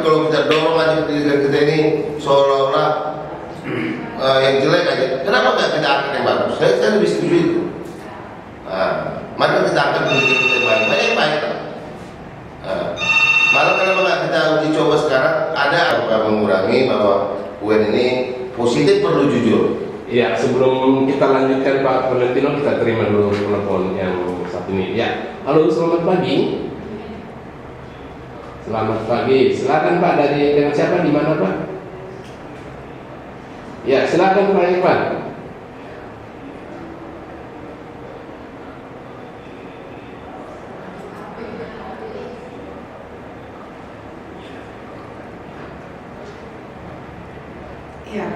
kalau kita dorong aja pendidikan kita ini seolah-olah yang jelek aja, kenapa nggak kita angkat yang bagus? Saya lebih setuju itu. Mari kita angkat pendidikan kita yang baik, banyak yang baik. Malah kenapa nggak kita uji coba sekarang? Ada apa mengurangi bahwa UN ini positif, perlu jujur. Ya, sebelum kita lanjutkan Pak Valentino, kita terima dulu telepon yang satu ini. Ya, halo, selamat pagi. Selamat pagi. Silakan Pak, dengan siapa, di mana Pak? Ya, silakan Pak Irfan. Iya.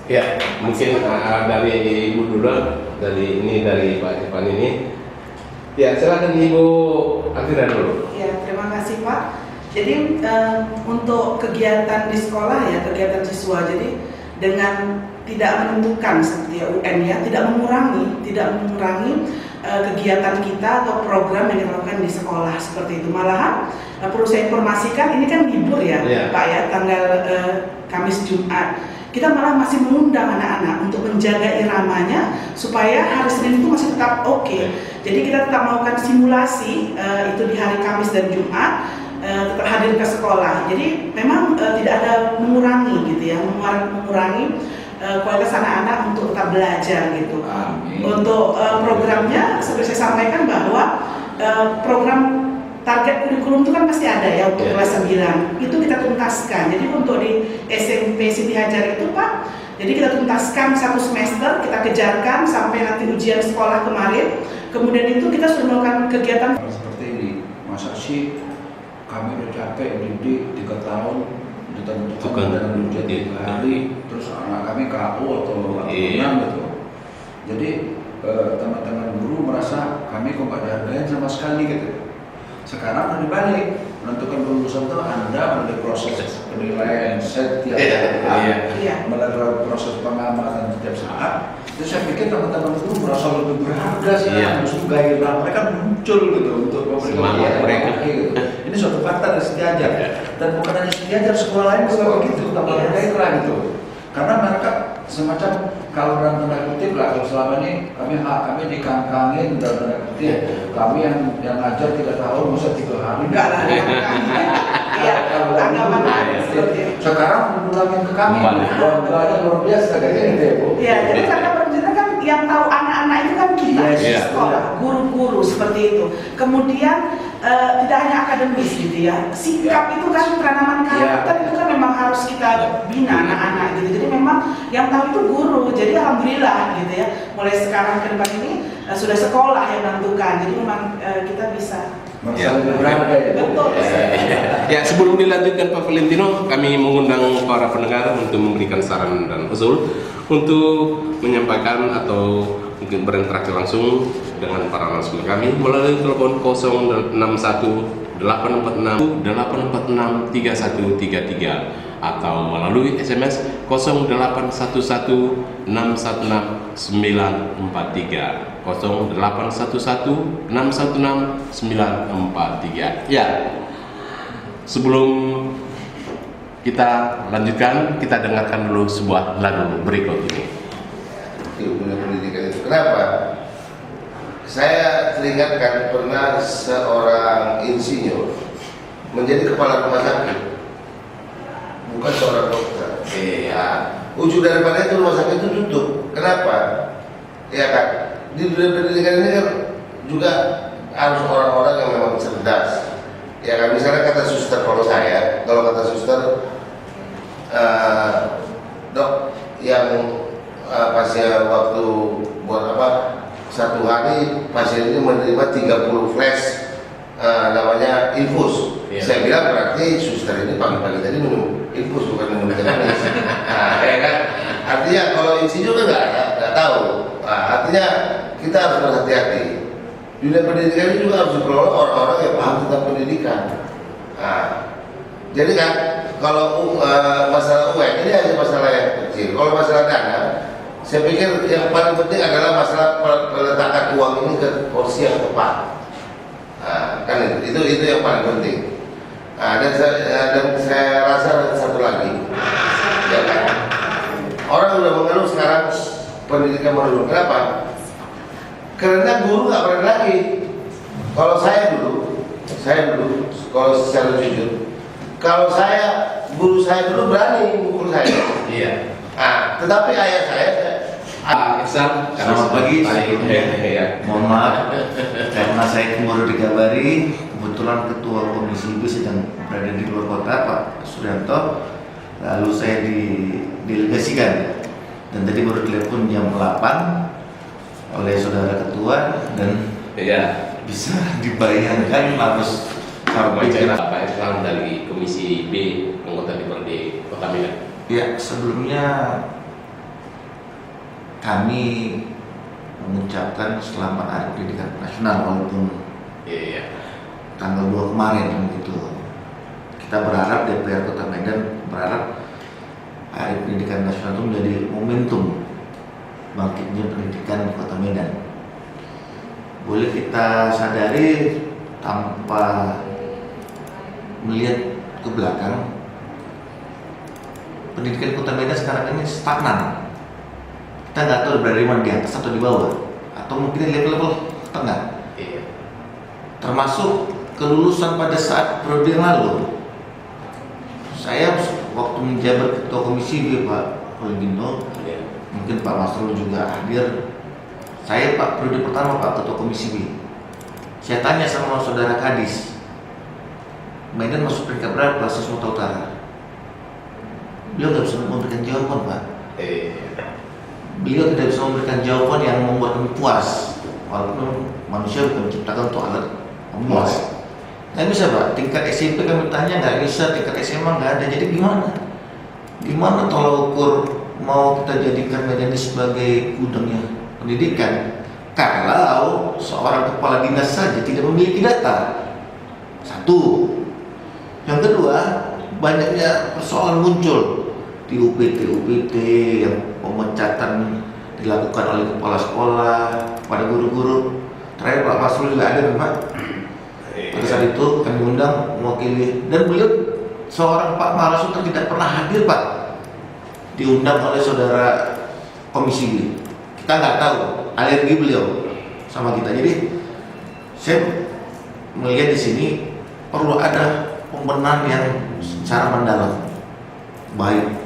Ya, mungkin dari Ibu dulu, dari Pak Irfan ini. Ya, silakan Ibu Afira dulu. Ya, terima kasih Pak. Jadi untuk kegiatan di sekolah ya, kegiatan siswa, jadi dengan tidak menentukan seperti UN ya, tidak mengurangi kegiatan kita atau program yang kita lakukan di sekolah seperti itu. Malahan perlu saya informasikan, ini kan libur ya, Pak ya, tanggal Kamis Jumat. Kita malah masih mengundang anak-anak untuk menjaga iramanya supaya hari Senin itu masih tetap oke. Jadi kita tetap melakukan simulasi itu di hari Kamis dan Jumat, tetap hadir ke sekolah. Jadi memang tidak ada mengurangi gitu ya, mengurangi kualitas anak-anak untuk tetap belajar gitu. Amin. Untuk programnya seperti saya sampaikan bahwa program target kurikulum itu kan pasti ada ya untuk kelas 9. Itu kita tuntaskan. Jadi untuk di SMP Siti Hajar itu Pak, jadi kita tuntaskan 1 semester, kita kejarkan sampai nanti ujian sekolah kemarin. Kemudian itu kita sudah melakukan kegiatan seperti ini. Masa sih kami udah capek didik 3 tahun ditentukan dengan ujian 3 hari, terus anak kami KO atau menang gitu. Jadi teman-teman guru merasa kami kok gak dihargain sama sekali gitu. Sekarang udah dibalik, menentukan lulusan itu Anda melalui proses penilaian setiap melalui proses pengamatan setiap saat. Itu saya pikir teman-teman itu merasa lebih berharga sih, justru gairah mereka muncul gitu untuk memberikan mereka gitu. Ini suatu fakta dari Siti Hajar, dan bukan hanya Siti Hajar, sekolah lain juga begitu, tambah gairah gitu. Karena mereka semacam, kalau dalam tanda kutip lah, kalau selama ini kami dikangkangin dalam tanda kutip, kami yang ngajar 3 tahun masa 3 hari enggak lah. Iya, tanggapan sekarang menulangin ke kami, banyak luar biasa kayak gitu ya Bu. Iya, jadi karena pemerintah kan yang tahu anak-anak itu kan kita di sekolah, guru-guru seperti itu. Kemudian tidak hanya akademis gitu ya, sikap itu kan penanaman karakter itu kan memang harus kita bina anak-anak gitu. Jadi memang yang tahu itu guru. Jadi alhamdulillah gitu ya, mulai sekarang ke depan ini sudah sekolah yang menentukan. Jadi memang kita bisa. Betul. Ya, sebelum dilanjutkan Pak Valentino, kami mengundang para pendengar untuk memberikan saran dan usul untuk menyampaikan atau mungkin berinteraksi langsung dengan para narasumber kami melalui telepon 061 846 846 3133 atau melalui SMS 0811 616 943 0811 616 943. Ya, sebelum kita lanjutkan, kita dengarkan dulu sebuah lagu berikut ini. Pendidikan itu kenapa? Saya teringatkan pernah seorang insinyur menjadi kepala rumah sakit, bukan seorang dokter. Ujung daripada itu rumah sakit itu tutup. Kenapa? Ya kan, di dunia pendidikan ini kan juga harus orang-orang yang memang cerdas. Ya kan, misalnya kata suster, kalau kata suster, dok yang pasien waktu buat apa, 1 hari pasien ini menerima 30 flash namanya infus. Saya bilang berarti suster ini pagi-pagi tadi minum infus bukan minum teh manis. Ya kan? Artinya kalau insinyur kan nggak tahu. Artinya kita harus berhati-hati. Dunia pendidikan ini juga harus dikelola orang-orang yang paham tentang pendidikan. Jadi kan kalau masalah UN ini hanya masalah yang kecil. Kalau masalah dana, saya pikir yang paling penting adalah masalah peletakan uang ini ke porsi yang tepat. Kan itu yang paling penting. Dan saya rasa ada satu lagi, ya kan? Orang sudah mengeluh sekarang pendidikan menurun. Kenapa? Karena guru nggak berani lagi. Kalau saya dulu, kalau secara jujur, kalau guru saya dulu berani mukul saya. Iya. Tetapi ayah saya Iksan, Selamat pagi. Mohon maaf karena saya baru dikabari kebetulan ketua komisi B sedang berada di luar kota, Pak Suryanto. Lalu saya didelegasikan dan tadi baru telepon jam 8 oleh saudara ketua dan bisa dibayangkan harus sampai Pak Iksan dari komisi B anggota DPRD Kota Medan. Ya, sebelumnya kami mengucapkan selamat Hari Pendidikan Nasional walaupun tanggal 2 kemarin gitu. Kita berharap DPR Kota Medan berharap Hari Pendidikan Nasional itu menjadi momentum bangkitnya pendidikan di Kota Medan. Boleh kita sadari tanpa melihat ke belakang, pendidikan Kota Medan sekarang ini stagnan. Kita nggak tahu berada di mana, di atas atau di bawah, atau mungkin level-level tengah. Termasuk kelulusan pada saat periode yang lalu. Saya waktu menjabat ketua komisi B, Pak Kolibino, mungkin Pak Masrul juga hadir. Saya Pak periode pertama Pak ketua komisi B. Saya tanya sama saudara Kadis, Medan masuk peringkat berapa Sumatera Utara? Beliau nggak bisa memberikan jawaban, Pak. Beliau tidak bisa memberikan jawaban yang membuat kami puas, walaupun manusia bukan diciptakan untuk alat memuas. Nggak bisa, Pak. Tingkat SMP kami tanya nggak bisa, tingkat SMA nggak ada. Jadi gimana? Gimana tolak ukur mau kita jadikan Medan ini sebagai gudangnya pendidikan? Kalau seorang kepala dinas saja tidak memiliki data. Satu. Yang kedua, banyaknya persoalan muncul di UPT yang pemecatan dilakukan oleh kepala sekolah pada guru-guru. Terakhir Pak Masrul juga ada, Pak. Pada saat itu kami undang mewakili, dan beliau seorang Pak Marasuta tidak pernah hadir, Pak. Diundang oleh saudara komisi B. Kita nggak tahu alergi beliau sama kita. Jadi saya melihat di sini perlu ada pembenahan yang secara mendalam, baik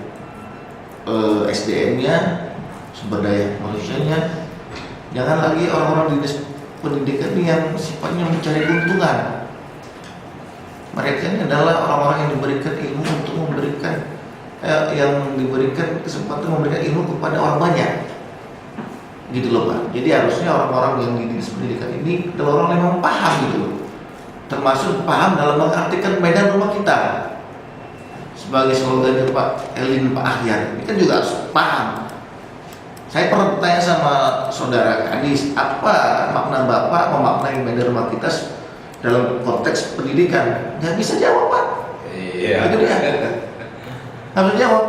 SDM-nya, sumber daya manusianya. Jangan lagi orang-orang di pendidikan yang sifatnya mencari keuntungan. Mereka ini adalah orang-orang yang diberikan ilmu untuk memberikan yang diberikan kesempatan memberikan ilmu kepada orang banyak, gitu loh, Pak. Jadi harusnya orang-orang yang di dinas pendidikan ini adalah orang yang memang paham gitu loh. Termasuk paham dalam mengartikan Medan rumah kita. Sebagai slogannya Pak Elin, Pak Ahyar, ini kan juga harus paham. Saya pernah bertanya sama saudara Kadis, apa makna Bapak memaknai Medan rumah kita dalam konteks pendidikan? Nggak bisa jawab, Pak. Iya. Itu dia. Nggak bisa jawab.